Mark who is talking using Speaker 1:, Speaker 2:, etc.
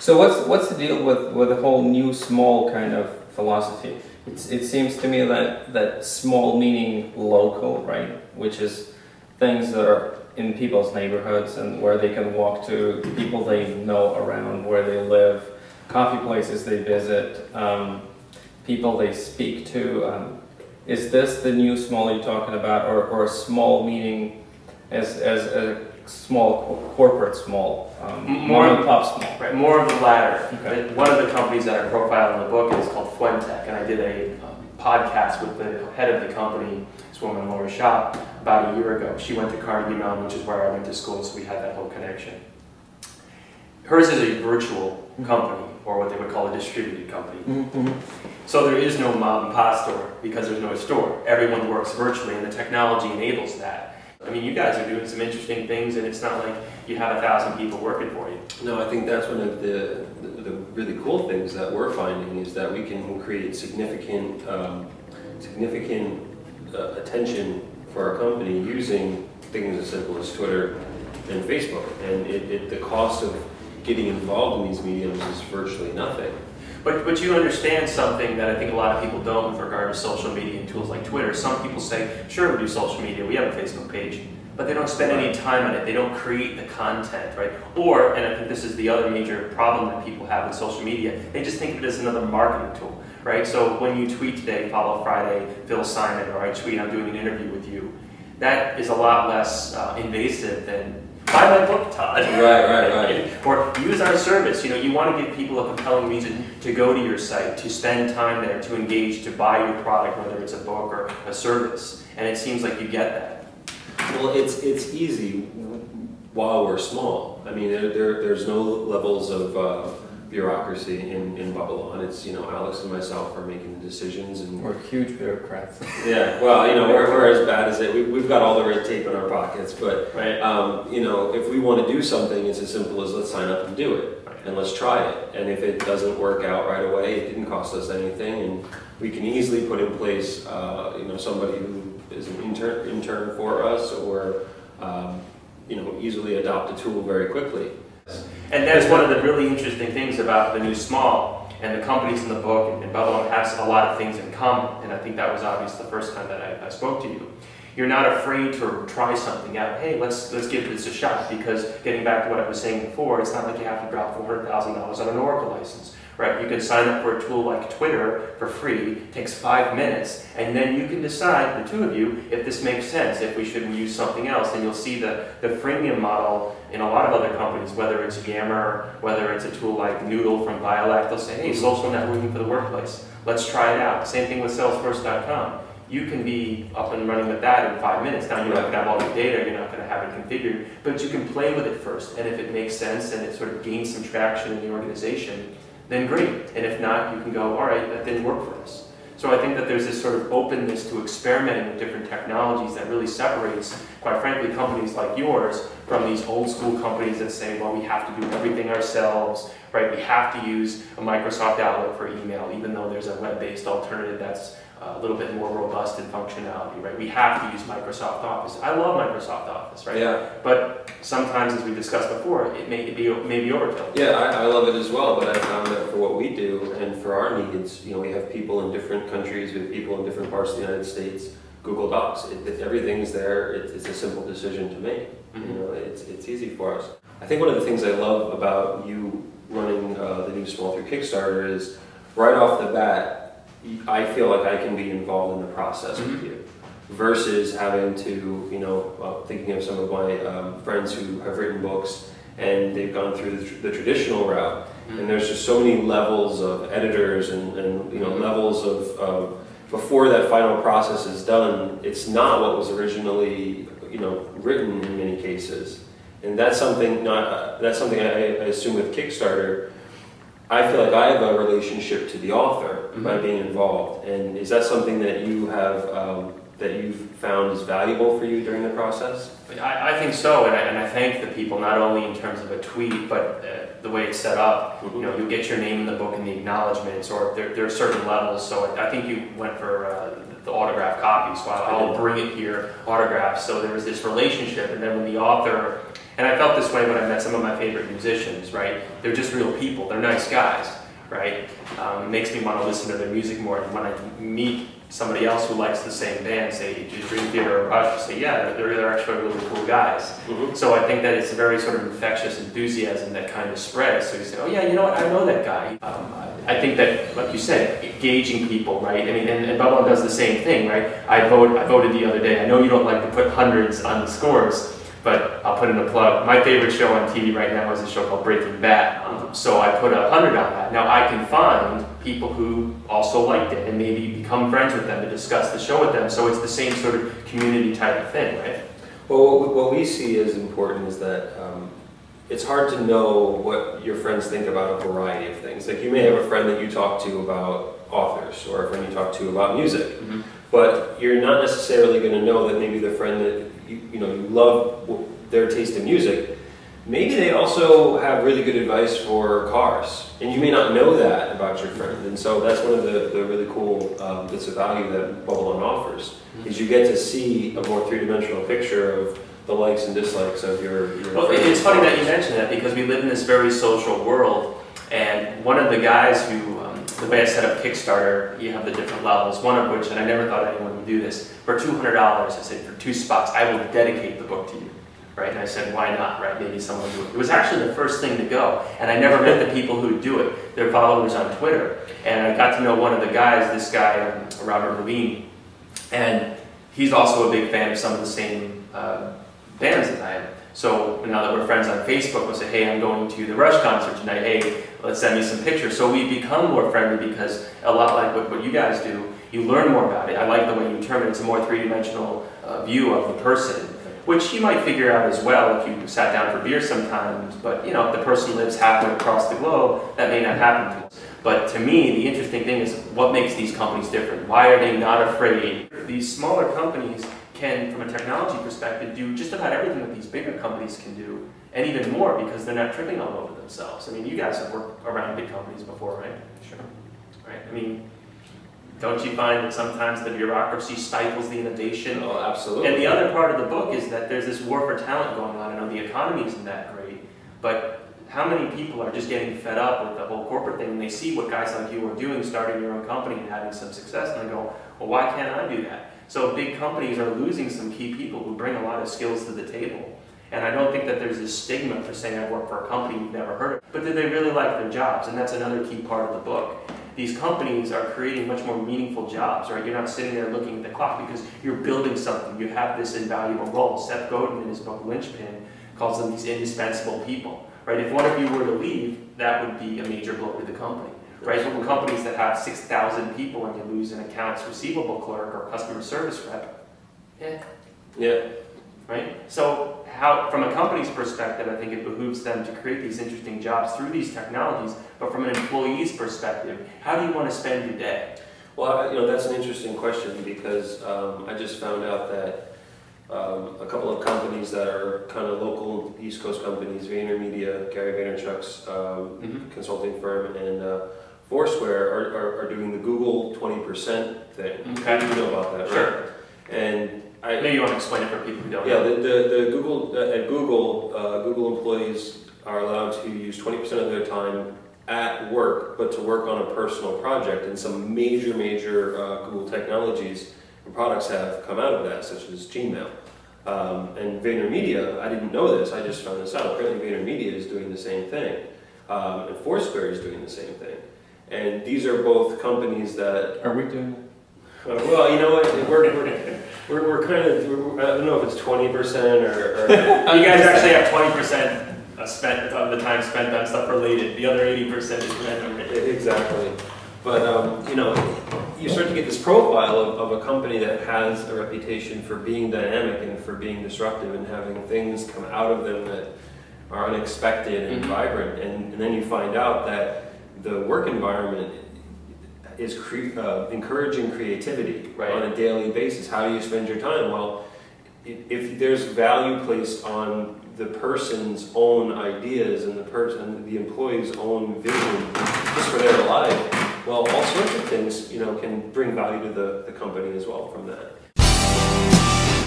Speaker 1: So what's the deal with the whole new small kind of philosophy? It seems to me that small meaning local, right? Which is things that are in people's neighborhoods and where they can walk to, people they know around where they live, coffee places they visit, people they speak to. Is this the new small you're talking about, or a small meaning as a small corporate small,
Speaker 2: more
Speaker 1: mom and pop small?
Speaker 2: Right, more of the latter.
Speaker 1: Okay.
Speaker 2: One of the companies that I profiled in the book is called Fuentech, and I did a podcast with the head of the company, this woman, Laura Shaw, about a year ago. She went to Carnegie Mellon, which is where I went to school, so we had that whole connection. Hers is a virtual company, or what they would call a distributed company.
Speaker 1: Mm-hmm.
Speaker 2: So there is no mom and pop store because there's no store. Everyone works virtually, and the technology enables that. I mean, you guys are doing some interesting things, and it's not like you have 1,000 people working for you.
Speaker 3: No, I think that's one of the really cool things that we're finding is that we can create significant attention for our company using things as simple as Twitter and Facebook. And the cost of getting involved in these mediums is virtually nothing.
Speaker 2: But you understand something that I think a lot of people don't with regard to social media and tools like Twitter. Some people say, sure, we do social media, we have a Facebook page, but they don't spend any time on it. They don't create the content, right? Or, and I think this is the other major problem that people have with social media, they just think of it as another marketing tool, right? So when you tweet today, follow Friday, Phil Simon, or I tweet, I'm doing an interview with you, that is a lot less invasive than buy my book, Todd.
Speaker 3: Right.
Speaker 2: Or use our service. You know, you want to give people a compelling reason to go to your site, to spend time there, to engage, to buy your product, whether it's a book or a service. And it seems like you get that.
Speaker 3: Well, it's easy while we're small. I mean, there's no levels of bureaucracy in Bubbalon. It's, you know, Alex and myself are making the decisions, and
Speaker 1: We're huge bureaucrats.
Speaker 3: yeah. Well, you know, we're as bad as it. We've got all the red tape in our pockets, but
Speaker 2: Right.
Speaker 3: you know, if we want to do something, it's as simple as let's sign up and do it, and let's try it. And if it doesn't work out right away, it didn't cost us anything, and we can easily put in place, you know, somebody who is an intern for us, or you know, easily adopt a tool very quickly.
Speaker 2: And that's one of the really interesting things about the new small, and the companies in the book, and Bubbalon has a lot of things in common, and I think that was obvious the first time that I spoke to you. You're not afraid to try something out. Hey, let's give this a shot, because getting back to what I was saying before, it's not like you have to drop $400,000 on an Oracle license, right? You can sign up for a tool like Twitter for free, it takes 5 minutes, and then you can decide, the two of you, if this makes sense, if we should use something else. And you'll see the freemium model in a lot of other companies, whether it's Yammer, whether it's a tool like Noodle from Biolect, they'll say, hey, social networking for the workplace, let's try it out. Same thing with Salesforce.com. You can be up and running with that in 5 minutes. Now, you're not going to have all your data, you're not going to have it configured, but you can play with it first, and if it makes sense and it sort of gains some traction in the organization, then great. And if not, you can go, all right, that didn't work for us. So I think that there's this sort of openness to experimenting with different technologies that really separates, quite frankly, companies like yours from these old school companies that say, well, we have to do everything ourselves, right? We have to use a Microsoft Outlook for email, even though there's a web-based alternative that's a little bit more robust in functionality, right? We have to use Microsoft Office. I love Microsoft Office, right?
Speaker 3: Yeah.
Speaker 2: But sometimes, as we discussed before, it may be overkill.
Speaker 3: Yeah, I love it as well, but I found that for what we do and for our needs, you know, we have people in different countries, we have people in different parts of the United States. Google Docs, everything's there. It's a simple decision to make.
Speaker 2: Mm-hmm.
Speaker 3: You know, it's easy for us. I think one of the things I love about you running the new small through Kickstarter is right off the bat, I feel like I can be involved in the process with you, versus having to, you know, thinking of some of my friends who have written books and they've gone through the traditional route, and there's just so many levels of editors and you know, levels of before that final process is done, it's not what was originally, you know, written in many cases, and that's something I assume with Kickstarter. I feel like I have a relationship to the author by being involved, and is that something that you have that you've found is valuable for you during the process?
Speaker 2: I think so, and I thank the people not only in terms of a tweet, but the way it's set up. You know, you'll get your name in the book in the acknowledgments, or there are certain levels. So I think you went for the autographed copies, so I'll bring it here, autographed. So there was this relationship, and then when the author, and I felt this way when I met some of my favorite musicians, right? They're just real people, they're nice guys, right? It makes me want to listen to their music more. And when I meet somebody else who likes the same band, say, do you Dream Theater or Rush, say, yeah, they're actually really cool guys.
Speaker 3: Mm-hmm.
Speaker 2: So I think that it's a very sort of infectious enthusiasm that kind of spreads. So you say, oh yeah, you know what, I know that guy. I think that, like you said, engaging people, right? I mean, and Bubbalon does the same thing, right? I voted the other day. I know you don't like to put hundreds on the scores, but I'll put in a plug. My favorite show on TV right now is a show called Breaking Bad. So I put 100 on that. Now I can find people who also liked it and maybe become friends with them to discuss the show with them. So it's the same sort of community type of thing, right?
Speaker 3: Well, what we see as important is that it's hard to know what your friends think about a variety of things. Like you may have a friend that you talk to about authors, or a friend you talk to about music, but you're not necessarily going to know that maybe the friend that you love their taste in music, maybe they also have really good advice for cars, and you may not know that about your friend. And so that's one of the really cool bits of value that Bubbalon offers, is you get to see a more three-dimensional picture of the likes and dislikes of your
Speaker 2: Well, it's funny that you mention that, because we live in this very social world, and one of the guys who, the way I set up Kickstarter, you have the different levels, one of which, and I never thought anyone would do this, for $200, I said, for 2 spots, I will dedicate the book to you. Right? And I said, why not, right? Maybe someone would do it. It was actually the first thing to go, and I never met the people who would do it. They're followers on Twitter, and I got to know one of the guys, this guy, Robert Levine, and he's also a big fan of some of the same bands as I am. So now that we're friends on Facebook, we'll say, hey, I'm going to the Rush concert tonight. Hey, let's send me some pictures. So we become more friendly, because a lot like what you guys do, you learn more about it. I like the way you term it. It's a more three-dimensional view of the person, which you might figure out as well if you sat down for beer sometimes. But you know, if the person lives halfway across the globe, that may not happen to us. But to me, the interesting thing is what makes these companies different. Why are they not afraid? These smaller companies can, from a technology perspective, do just about everything that these bigger companies can do, and even more, because they're not tripping all over themselves. I mean, you guys have worked around big companies before, right? Sure. Right? I mean, don't you find that sometimes the bureaucracy stifles the innovation?
Speaker 3: Oh, absolutely.
Speaker 2: And the other part of the book is that there's this war for talent going on. I know the economy isn't that great, but how many people are just getting fed up with the whole corporate thing, and they see what guys like you are doing, starting your own company and having some success, and they go, well, why can't I do that? So big companies are losing some key people who bring a lot of skills to the table. And I don't think that there's this stigma for saying I work for a company you've never heard of. But do they really like their jobs? And that's another key part of the book. These companies are creating much more meaningful jobs, right? You're not sitting there looking at the clock, because you're building something. You have this invaluable role. Seth Godin, in his book Linchpin, calls them these indispensable people, right? If one of you were to leave, that would be a major blow to the company. Right, so companies that have 6,000 people and you lose an accounts receivable clerk or customer service rep,
Speaker 3: yeah,
Speaker 2: right? So how, from a company's perspective, I think it behooves them to create these interesting jobs through these technologies. But from an employee's perspective, how do you want to spend your day?
Speaker 3: Well, that's an interesting question, because I just found out that a couple of companies that are kind of local East Coast companies, VaynerMedia, Gary Vaynerchuk's consulting firm, and Foursquare are doing the Google 20% thing.
Speaker 2: Okay.
Speaker 3: You know about that, right?
Speaker 2: Sure.
Speaker 3: And
Speaker 2: Maybe you want to explain it for people who don't
Speaker 3: yeah,
Speaker 2: know.
Speaker 3: the Google at Google employees are allowed to use 20% of their time at work, but to work on a personal project. And some major Google technologies and products have come out of that, such as Gmail. And VaynerMedia, I didn't know this, I just found this out. Apparently VaynerMedia is doing the same thing. And Foursquare is doing the same thing. And these are both companies that...
Speaker 1: Are we doing that?
Speaker 3: Well, you know what, we're kind of, I don't know if it's 20% or
Speaker 2: You guys actually have 20% spent of the time spent on stuff related. The other 80% is random.
Speaker 3: Exactly. But, you start to get this profile of a company that has a reputation for being dynamic and for being disruptive and having things come out of them that are unexpected and vibrant. And then you find out that the work environment is encouraging creativity on a daily basis. How do you spend your time? Well, if there's value placed on the person's own ideas and the employee's own vision just for their life, well, all sorts of things, can bring value to the company as well from that.